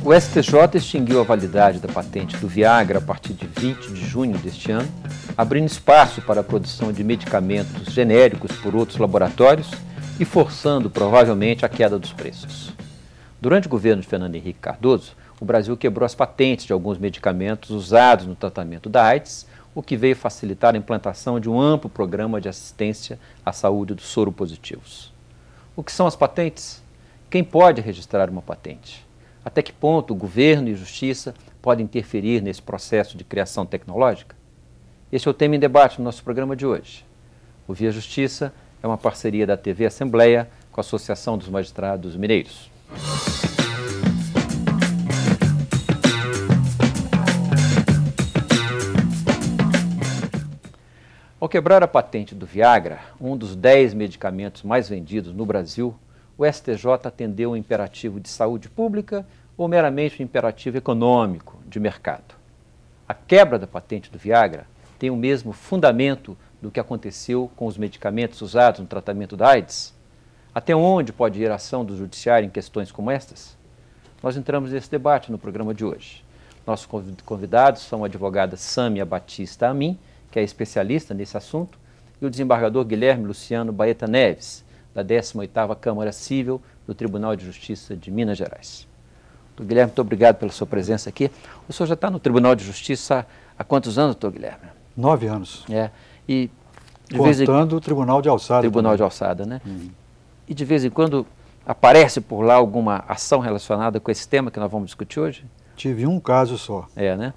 O STJ extinguiu a validade da patente do Viagra a partir de 20 de junho deste ano, abrindo espaço para a produção de medicamentos genéricos por outros laboratórios e forçando, provavelmente, a queda dos preços. Durante o governo de Fernando Henrique Cardoso, o Brasil quebrou as patentes de alguns medicamentos usados no tratamento da AIDS, o que veio facilitar a implantação de um amplo programa de assistência à saúde dos soropositivos. O que são as patentes? Quem pode registrar uma patente? Até que ponto o governo e a justiça podem interferir nesse processo de criação tecnológica? Este é o tema em debate no nosso programa de hoje. O Via Justiça é uma parceria da TV Assembleia com a Associação dos Magistrados Mineiros. Ao quebrar a patente do Viagra, um dos 10 medicamentos mais vendidos no Brasil, o STJ atendeu um imperativo de saúde pública ou meramente um imperativo econômico de mercado? A quebra da patente do Viagra tem o mesmo fundamento do que aconteceu com os medicamentos usados no tratamento da AIDS? Até onde pode ir a ação do judiciário em questões como estas? Nós entramos nesse debate no programa de hoje. Nossos convidados são a advogada Sâmia Batista Amin, que é especialista nesse assunto, e o desembargador Guilherme Luciano Baeta Neves, da 18ª Câmara Civil do Tribunal de Justiça de Minas Gerais. Doutor Guilherme, muito obrigado pela sua presença aqui. O senhor já está no Tribunal de Justiça há quantos anos, doutor Guilherme? 9 anos. E contando o Tribunal de Alçada. Tribunal de Alçada, né? E de vez em quando aparece por lá alguma ação relacionada com esse tema que nós vamos discutir hoje? Tive um caso só. Né?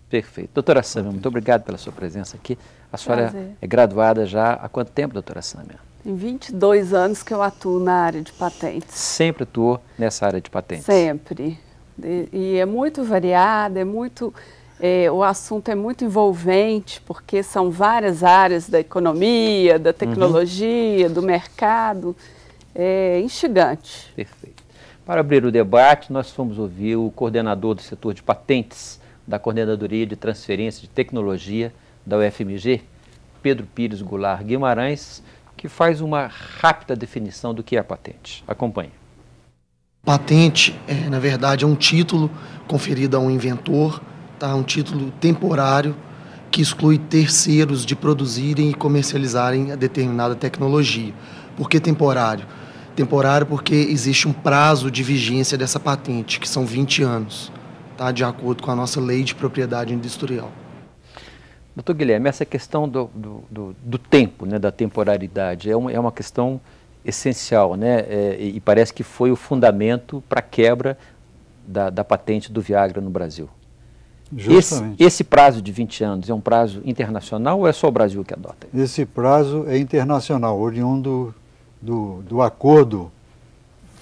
Perfeito. Doutora Sâmia, muito obrigado pela sua presença aqui. A senhora é graduada já há quanto tempo, doutora Sâmia? Tem 22 anos que eu atuo na área de patentes. Sempre atuou nessa área de patentes? Sempre. E é muito variada, o assunto é muito envolvente, porque são várias áreas da economia, da tecnologia, do mercado. É instigante. Perfeito. Para abrir o debate, nós fomos ouvir o coordenador do setor de patentes da Coordenadoria de Transferência de Tecnologia da UFMG, Pedro Pires Goulart Guimarães, que faz uma rápida definição do que é a patente. Acompanhe. Patente, na verdade, é um título conferido a um inventor, tá? Um título temporário que exclui terceiros de produzirem e comercializarem a determinada tecnologia. Por que temporário? Temporário porque existe um prazo de vigência dessa patente, que são 20 anos. Tá, de acordo com a nossa lei de propriedade industrial. Doutor Guilherme, essa questão do tempo, né, da temporalidade, é uma questão essencial, né, e parece que foi o fundamento para a quebra da patente do Viagra no Brasil. Justamente. Esse prazo de 20 anos é um prazo internacional ou é só o Brasil que adota? Esse prazo é internacional, oriundo do acordo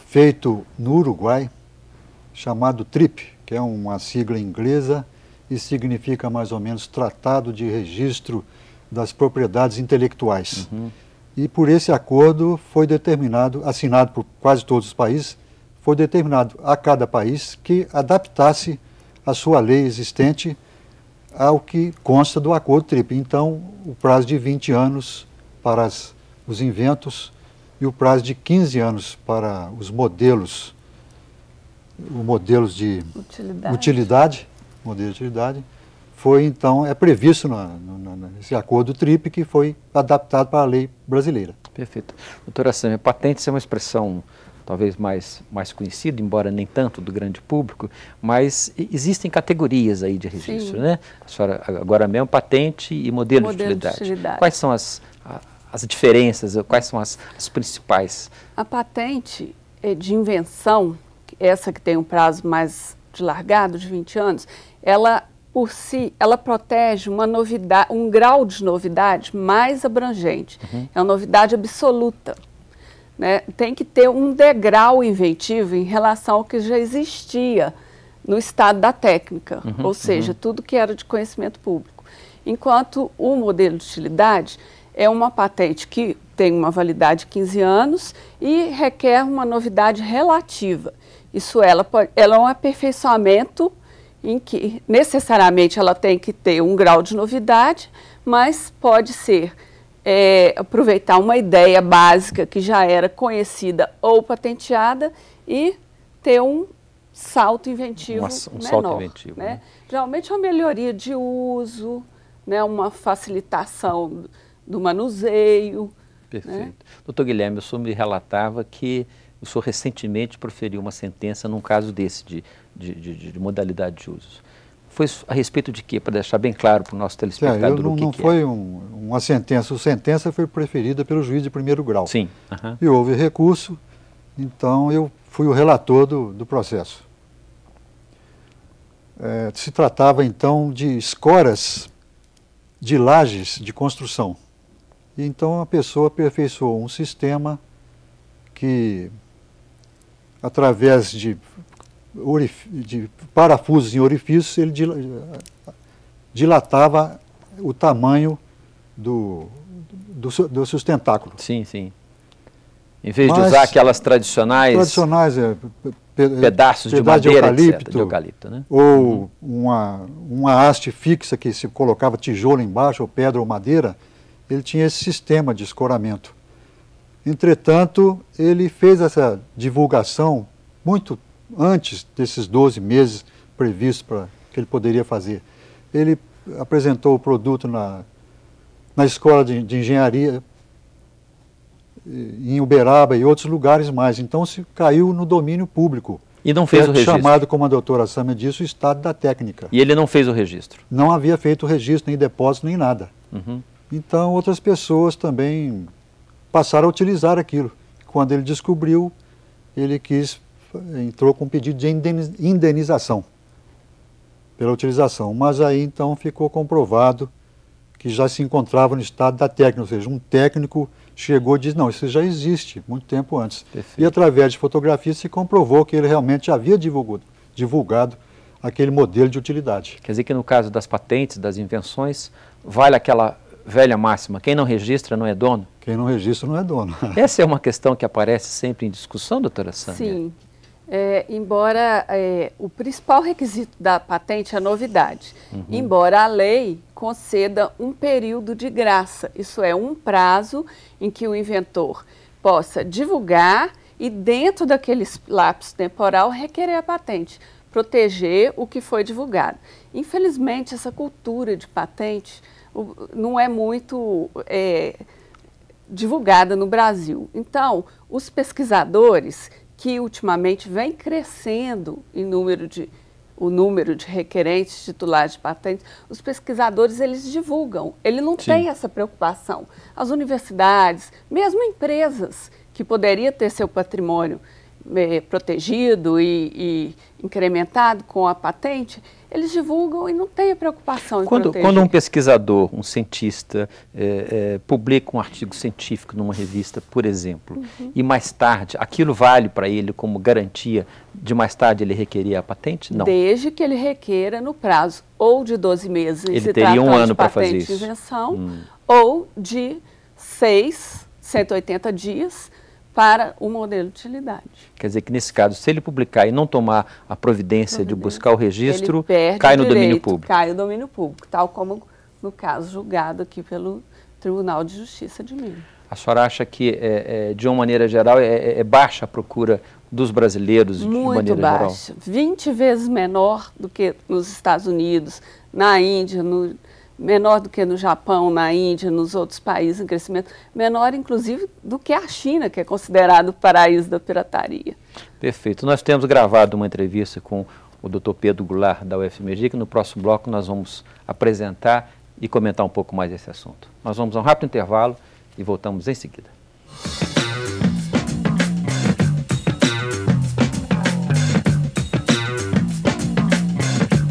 feito no Uruguai, chamado TRIP, que é uma sigla inglesa e significa mais ou menos Tratado de Registro das Propriedades Intelectuais. E por esse acordo foi determinado, assinado por quase todos os países, foi determinado a cada país que adaptasse a sua lei existente ao que consta do acordo TRIP. Então, o prazo de 20 anos para os inventos e o prazo de 15 anos para os modelos de utilidade, foi então, previsto nesse acordo TRIP que foi adaptado para a lei brasileira. Perfeito. Doutora Sâmia, patentes é uma expressão talvez mais conhecida, embora nem tanto do grande público, mas existem categorias aí de registro, né? A senhora, agora mesmo, patente e modelo de utilidade. Quais são as diferenças, quais são as principais? A patente de invenção, essa que tem um prazo mais de largado, de 20 anos, ela, por si, ela protege uma novidade, um grau de novidade mais abrangente. É uma novidade absoluta. Né? Tem que ter um degrau inventivo em relação ao que já existia no estado da técnica, ou seja, tudo que era de conhecimento público. Enquanto o modelo de utilidade é uma patente que tem uma validade de 15 anos e requer uma novidade relativa. Isso ela é um aperfeiçoamento em que necessariamente ela tem que ter um grau de novidade, mas pode ser aproveitar uma ideia básica que já era conhecida ou patenteada e ter salto inventivo um menor. salto inventivo, né? né? Geralmente é uma melhoria de uso, né? Uma facilitação do manuseio. Perfeito. Né? Doutor Guilherme, o senhor me relatava que o senhor recentemente proferiu uma sentença num caso desse, de modalidade de uso. Foi a respeito de quê? Para deixar bem claro para o nosso telespectador o que não foi uma sentença. A sentença foi preferida pelo juiz de primeiro grau. Sim. E houve recurso, então eu fui o relator do processo. Se tratava então de escoras de lajes de construção. E então a pessoa aperfeiçoou um sistema que, através de parafusos em orifícios, ele dilatava o tamanho do sustentáculo. Sim, sim. Em vez de usar aquelas tradicionais pedaços de madeira, de eucalipto, né? Ou uma haste fixa que se colocava tijolo embaixo, ou pedra ou madeira, ele tinha esse sistema de escoramento. Entretanto, ele fez essa divulgação muito antes desses 12 meses previstos para que ele poderia fazer. Ele apresentou o produto na escola de engenharia em Uberaba e outros lugares mais. Então, se caiu no domínio público. E não fez o registro? Chamado, como a doutora Sâmia disse, o estado da técnica. E ele não fez o registro? Não havia feito o registro, nem depósito, nem nada. Então, outras pessoas também passaram a utilizar aquilo. Quando ele descobriu, ele entrou com um pedido de indenização pela utilização. Mas aí, então, ficou comprovado que já se encontrava no estado da técnica, ou seja, um técnico chegou e disse, não, isso já existe, muito tempo antes. Perfeito. E através de fotografias se comprovou que ele realmente havia divulgado aquele modelo de utilidade. Quer dizer que no caso das patentes, das invenções, vale aquela velha máxima, quem não registra não é dono? Quem não registra não é dono. Essa é uma questão que aparece sempre em discussão, doutora Sâmia? Sim. Embora o principal requisito da patente é a novidade, embora a lei conceda um período de graça, isso é, um prazo em que o inventor possa divulgar e, dentro daquele lapso temporal, requerer a patente, proteger o que foi divulgado. Infelizmente, essa cultura de patente não é muito divulgada no Brasil. Então, os pesquisadores, que ultimamente vem crescendo o número de requerentes titulares de patentes, os pesquisadores, eles divulgam, ele não tem essa preocupação. As universidades, mesmo empresas que poderiam ter seu patrimônio protegido e incrementado com a patente, eles divulgam e não têm a preocupação em proteger. Quando um pesquisador, um cientista, publica um artigo científico numa revista, por exemplo, e mais tarde, aquilo vale para ele como garantia de mais tarde ele requerer a patente? Não. Desde que ele requeira no prazo ou de 12 meses, ele teria um ano para fazer isso. De invenção, ou de 180 dias para o modelo de utilidade. Quer dizer que nesse caso, se ele publicar e não tomar a providência de buscar o registro, cai no domínio público. Cai no domínio público, tal como no caso julgado aqui pelo Tribunal de Justiça de Minas. A senhora acha que, de uma maneira geral, é baixa a procura dos brasileiros de maneira geral? Muito baixa, 20 vezes menor do que nos Estados Unidos, na Índia, menor do que no Japão, na Índia, nos outros países em crescimento, menor inclusive do que a China, que é considerado o paraíso da pirataria. Perfeito. Nós temos gravado uma entrevista com o Dr. Pedro Goulart, da UFMG, que no próximo bloco nós vamos apresentar e comentar um pouco mais esse assunto. Nós vamos a um rápido intervalo e voltamos em seguida.